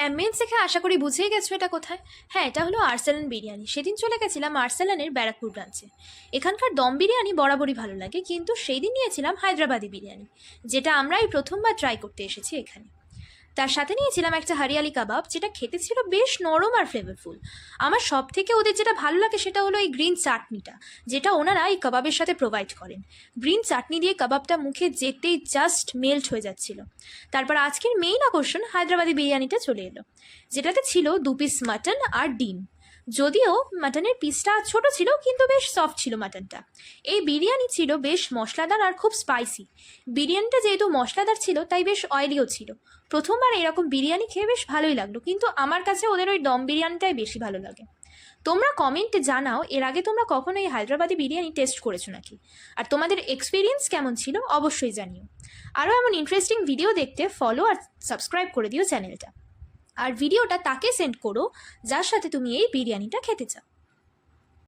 Ambience দেখে আশা করি বুঝেই গেছো এটা কোথায়। হ্যাঁ, এটা হলো আর্সেলান বিরিয়ানি। সেদিন চলে গেছিলাম আর্সেলানের ব্যারাকপুর ব্রাঞ্চে। এখানকার দম বিরিয়ানি বরাবরই ভালো লাগে, কিন্তু সেই দিন নিয়েছিলাম হায়দ্রাবাদি বিরিয়ানি, যেটা আমরা এই প্রথমবার ট্রাই করতে এসেছি এখানে। তার সাথে নিয়েছিলাম একটা হরিয়ালি কাবাব, যেটা খেতে ছিল বেশ নরম আর ফ্লেভারফুল। আমার সব থেকে ওদের যেটা ভালো লাগে সেটা হলো এই গ্রিন চাটনিটা, যেটা ওনারা এই কাবাবের সাথে প্রোভাইড করেন। গ্রিন চাটনি দিয়ে কাবাবটা মুখে যেতেই জাস্ট মেল্ট হয়ে যাচ্ছিল। তারপর আজকের মেইন আকর্ষণ হায়দ্রাবাদি বিরিয়ানিটা চলে এলো, যেটাতে ছিল 2 পিস মাটন আর ডিম। যদিও মাটনের পিসটা ছোট ছিল, কিন্তু বেশ সফট ছিল মাটনটা। এই বিরিয়ানি ছিল বেশ মশলাদার আর খুব স্পাইসি। বিরিয়ানিটা যেহেতু মশলাদার ছিল তাই বেশ অয়েলিও ছিল। প্রথমবার এরকম বিরিয়ানি খেয়ে বেশ ভালোই লাগলো, কিন্তু আমার কাছে ওদের ওই দম বিরিয়ানিটাই বেশি ভালো লাগে। তোমরা কমেন্টে জানাও এর আগে তোমরা কখনো এই হায়দ্রাবাদি বিরিয়ানি টেস্ট করেছো নাকি, আর তোমাদের এক্সপিরিয়েন্স কেমন ছিল অবশ্যই জানিও। আরও এমন ইন্টারেস্টিং ভিডিও দেখতে ফলো আর সাবস্ক্রাইব করে দিও চ্যানেলটা। আর ভিডিওটা তাকে সেন্ড করো যার সাথে তুমি এই বিরিয়ানিটা খেতে চাও।